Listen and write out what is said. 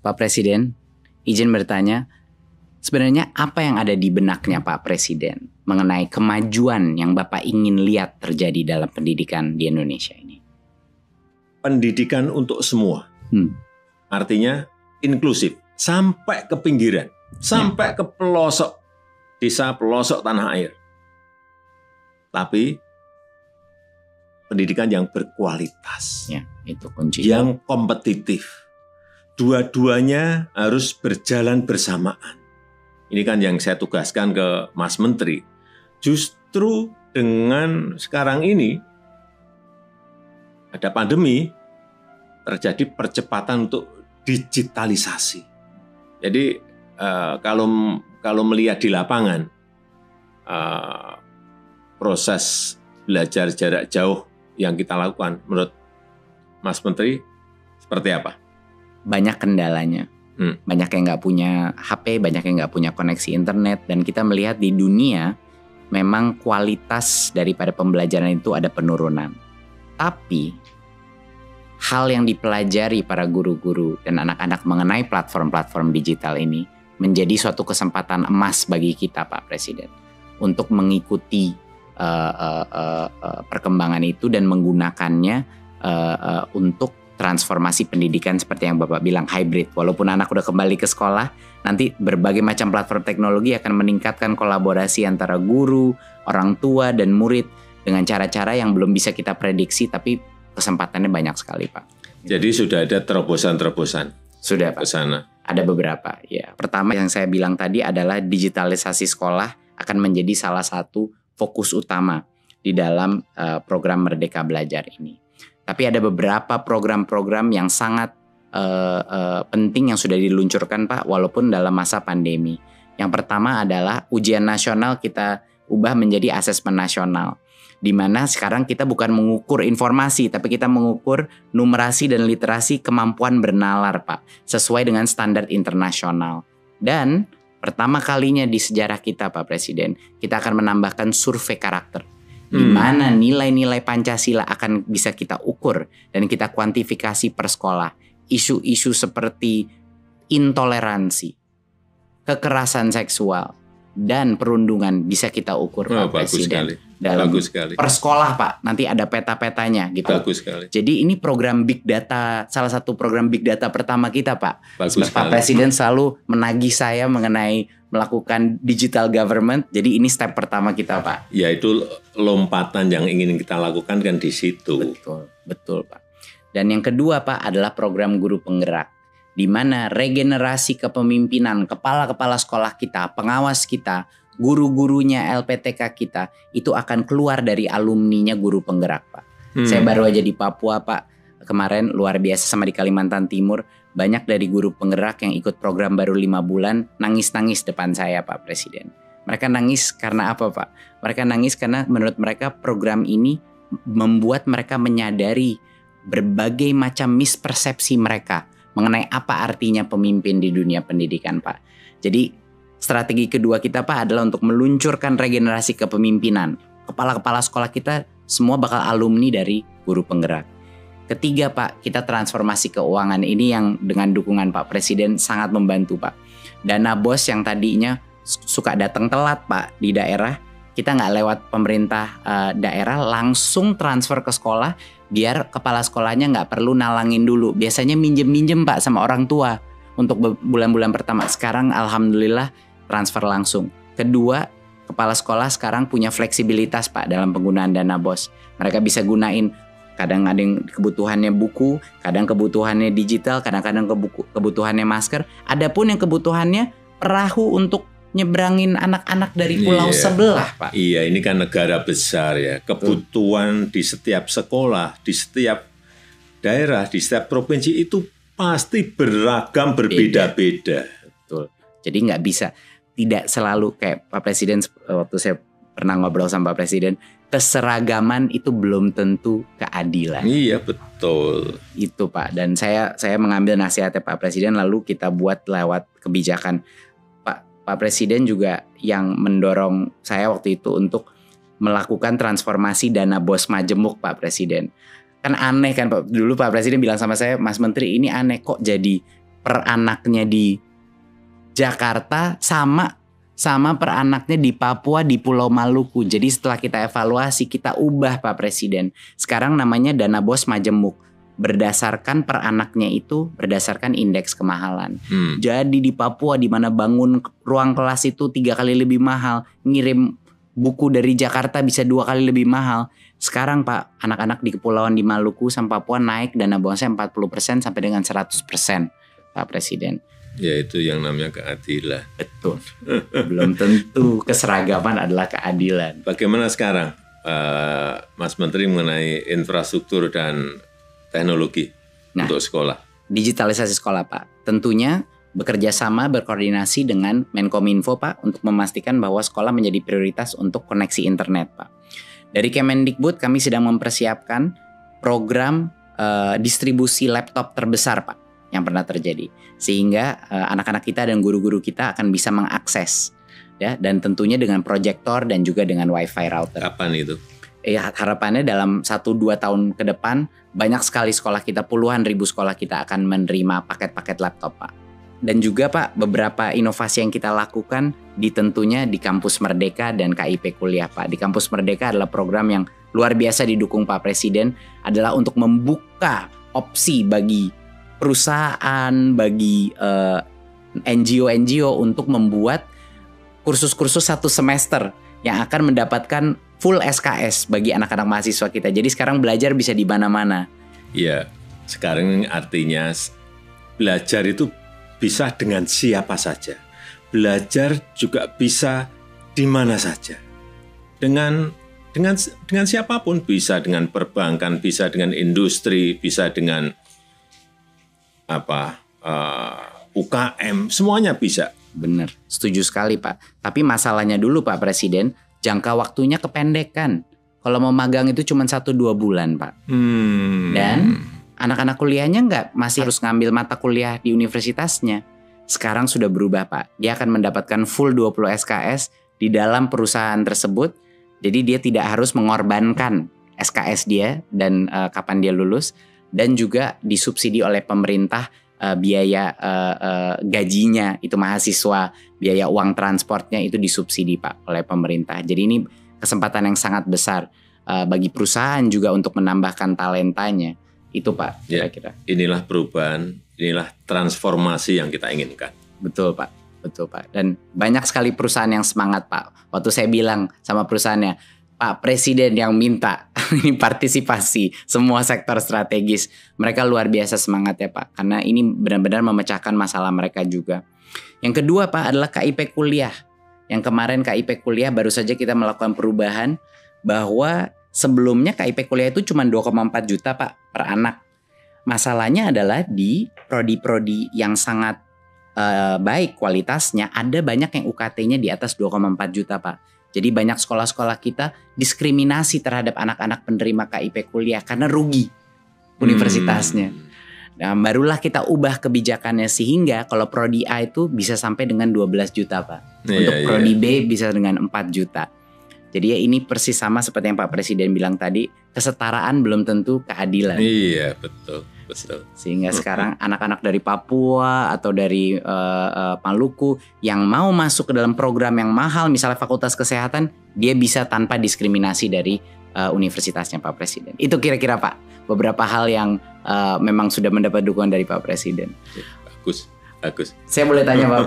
Pak Presiden, izin bertanya, sebenarnya apa yang ada di benaknya Pak Presiden mengenai kemajuan yang Bapak ingin lihat terjadi dalam pendidikan di Indonesia ini? Pendidikan untuk semua. Artinya inklusif, sampai ke pinggiran, sampai ke pelosok desa, pelosok tanah air. Tapi pendidikan yang berkualitas, Ya, itu kunci. yang kompetitif. Dua-duanya harus berjalan bersamaan. Ini kan yang saya tugaskan ke Mas Menteri. Justru dengan sekarang ini ada pandemi, terjadi percepatan untuk digitalisasi. Jadi kalau melihat di lapangan, proses belajar jarak jauh yang kita lakukan, menurut Mas Menteri seperti apa? Banyak kendalanya. Banyak yang nggak punya HP, banyak yang nggak punya koneksi internet, dan kita melihat di dunia memang kualitas daripada pembelajaran itu ada penurunan. Tapi hal yang dipelajari para guru-guru dan anak-anak mengenai platform-platform digital ini menjadi suatu kesempatan emas bagi kita, Pak Presiden, untuk mengikuti perkembangan itu dan menggunakannya untuk transformasi pendidikan seperti yang Bapak bilang, hybrid. Walaupun anak udah kembali ke sekolah, nanti berbagai macam platform teknologi akan meningkatkan kolaborasi antara guru, orang tua, dan murid dengan cara-cara yang belum bisa kita prediksi, tapi kesempatannya banyak sekali, Pak. Jadi sudah ada terobosan-terobosan? Sudah, Pak. Ke sana? Ada beberapa, ya. Pertama yang saya bilang tadi adalah digitalisasi sekolah akan menjadi salah satu fokus utama di dalam program Merdeka Belajar ini. Tapi ada beberapa program-program yang sangat penting yang sudah diluncurkan, Pak, walaupun dalam masa pandemi. Yang pertama adalah ujian nasional kita ubah menjadi asesmen nasional, di mana sekarang kita bukan mengukur informasi, tapi kita mengukur numerasi dan literasi kemampuan bernalar, Pak, sesuai dengan standar internasional. Dan pertama kalinya di sejarah kita, Pak Presiden, kita akan menambahkan survei karakter, di mana nilai-nilai Pancasila akan bisa kita ukur dan kita kuantifikasi per sekolah. Isu-isu seperti intoleransi, kekerasan seksual, dan perundungan bisa kita ukur, Pak Presiden. Bagus sekali. Per sekolah, Pak, nanti ada peta-petanya gitu. Bagus sekali. Jadi ini program Big Data, salah satu program Big Data pertama kita, Pak. Bagus Pak Presiden selalu menagih saya mengenai melakukan digital government. Jadi ini step pertama kita, Pak. Ya, itu lompatan yang ingin kita lakukan kan di situ. Betul, Pak. Dan yang kedua, Pak, adalah program guru penggerak, di mana regenerasi kepemimpinan kepala-kepala sekolah kita, pengawas kita, guru-gurunya LPTK kita itu akan keluar dari alumninya guru penggerak, Pak. Saya baru aja di Papua, Pak, kemarin luar biasa, sama di Kalimantan Timur. Banyak dari guru penggerak yang ikut program baru 5 bulan nangis-nangis depan saya, Pak Presiden. Mereka nangis karena apa, Pak? Mereka nangis karena menurut mereka program ini membuat mereka menyadari berbagai macam mispersepsi mereka mengenai apa artinya pemimpin di dunia pendidikan, Pak. Jadi strategi kedua kita, Pak, adalah untuk meluncurkan regenerasi kepemimpinan. Kepala-kepala sekolah kita semua bakal alumni dari guru penggerak. Ketiga, Pak, kita transformasi keuangan. Ini yang dengan dukungan Pak Presiden sangat membantu, Pak. Dana BOS yang tadinya suka datang telat, Pak, di daerah, kita nggak lewat pemerintah daerah, langsung transfer ke sekolah, biar kepala sekolahnya nggak perlu nalangin dulu. Biasanya minjem-minjem, Pak, sama orang tua untuk bulan-bulan pertama. Sekarang alhamdulillah transfer langsung. Kedua, kepala sekolah sekarang punya fleksibilitas, Pak, dalam penggunaan dana BOS. Mereka bisa gunain, kadang ada yang kebutuhannya buku, kadang kebutuhannya digital, kadang-kadang kebutuhannya masker. Adapun yang kebutuhannya perahu untuk nyebrangin anak-anak dari pulau sebelah, Pak. Iya, ini kan negara besar ya. Kebutuhan di setiap sekolah, di setiap daerah, di setiap provinsi itu pasti beragam, berbeda-beda. Betul. Jadi nggak bisa, tidak selalu kayak Pak Presiden, waktu saya pernah ngobrol sama Pak Presiden, keseragaman itu belum tentu keadilan. Iya, betul. Itu, Pak. Dan saya mengambil nasihatnya Pak Presiden, lalu kita buat lewat kebijakan. Pak Presiden juga yang mendorong saya waktu itu untuk melakukan transformasi dana BOS Majemuk, Pak Presiden. Kan aneh kan, Pak. Dulu Pak Presiden bilang sama saya, Mas Menteri, ini aneh kok jadi per anaknya di Jakarta sama per anaknya di Papua, di Pulau Maluku. Jadi setelah kita evaluasi, kita ubah Pak Presiden. Sekarang namanya dana BOS majemuk. Berdasarkan per anaknya itu berdasarkan indeks kemahalan. Jadi di Papua di mana bangun ruang kelas itu 3 kali lebih mahal, ngirim buku dari Jakarta bisa 2 kali lebih mahal. Sekarang Pak, anak-anak di kepulauan di Maluku sama Papua naik dana BOS-nya 40% sampai dengan 100% Pak Presiden. Ya itu yang namanya keadilan. Betul. Belum tentu keseragaman adalah keadilan. Bagaimana sekarang Mas Menteri mengenai infrastruktur dan teknologi untuk sekolah? Digitalisasi sekolah Pak, tentunya bekerja sama berkoordinasi dengan Menkominfo Pak untuk memastikan bahwa sekolah menjadi prioritas untuk koneksi internet Pak. Dari Kemendikbud kami sedang mempersiapkan program distribusi laptop terbesar Pak yang pernah terjadi, sehingga anak-anak kita dan guru-guru kita akan bisa mengakses ya, dan tentunya dengan proyektor dan juga dengan wifi router. Kapan itu? Harapannya dalam 1-2 tahun ke depan banyak sekali sekolah kita, puluhan ribu sekolah kita akan menerima paket-paket laptop Pak. Dan juga Pak, beberapa inovasi yang kita lakukan tentunya di Kampus Merdeka dan KIP Kuliah Pak. Di Kampus Merdeka adalah program yang luar biasa didukung Pak Presiden, adalah untuk membuka opsi bagi perusahaan, bagi NGO-NGO untuk membuat kursus-kursus 1 semester yang akan mendapatkan full SKS bagi anak-anak mahasiswa kita. Jadi sekarang belajar bisa di mana-mana. Iya, sekarang artinya belajar itu bisa dengan siapa saja. Belajar juga bisa di mana saja. Dengan siapapun, bisa dengan perbankan, bisa dengan industri, bisa dengan UKM, semuanya bisa. Benar, setuju sekali Pak. Tapi masalahnya dulu Pak Presiden, jangka waktunya kependekan. Kalau mau magang itu cuma 1-2 bulan Pak. Dan anak-anak kuliahnya masih harus ngambil mata kuliah di universitasnya. Sekarang sudah berubah Pak. Dia akan mendapatkan full 20 SKS di dalam perusahaan tersebut. Jadi dia tidak harus mengorbankan SKS dia dan kapan dia lulus. Dan juga disubsidi oleh pemerintah biaya gajinya itu mahasiswa, biaya uang transportnya itu disubsidi Pak oleh pemerintah. Jadi ini kesempatan yang sangat besar bagi perusahaan juga untuk menambahkan talentanya. Itu Pak, kira-kira. Ya, inilah perubahan, inilah transformasi yang kita inginkan. Betul Pak, betul Pak. Dan banyak sekali perusahaan yang semangat Pak. Waktu saya bilang sama perusahaannya, Pak Presiden yang minta ini partisipasi semua sektor strategis. Mereka luar biasa semangat ya Pak, karena ini benar-benar memecahkan masalah mereka juga. Yang kedua Pak adalah KIP Kuliah. Yang kemarin KIP Kuliah baru saja kita melakukan perubahan, bahwa sebelumnya KIP Kuliah itu cuma 2,4 juta Pak per anak. Masalahnya adalah di prodi-prodi yang sangat baik kualitasnya, ada banyak yang UKT-nya di atas 2,4 juta Pak. Jadi banyak sekolah-sekolah kita diskriminasi terhadap anak-anak penerima KIP Kuliah karena rugi universitasnya. Nah, barulah kita ubah kebijakannya sehingga kalau prodi A itu bisa sampai dengan 12 juta Pak. Untuk prodi B bisa dengan 4 juta. Jadi ya ini persis sama seperti yang Pak Presiden bilang tadi, kesetaraan belum tentu keadilan. Iya, betul. Sehingga sekarang anak-anak dari Papua atau dari Maluku yang mau masuk ke dalam program yang mahal, misalnya Fakultas Kesehatan, dia bisa tanpa diskriminasi dari universitasnya Pak Presiden. Itu kira-kira Pak, beberapa hal yang memang sudah mendapat dukungan dari Pak Presiden. Bagus. Saya boleh tanya Pak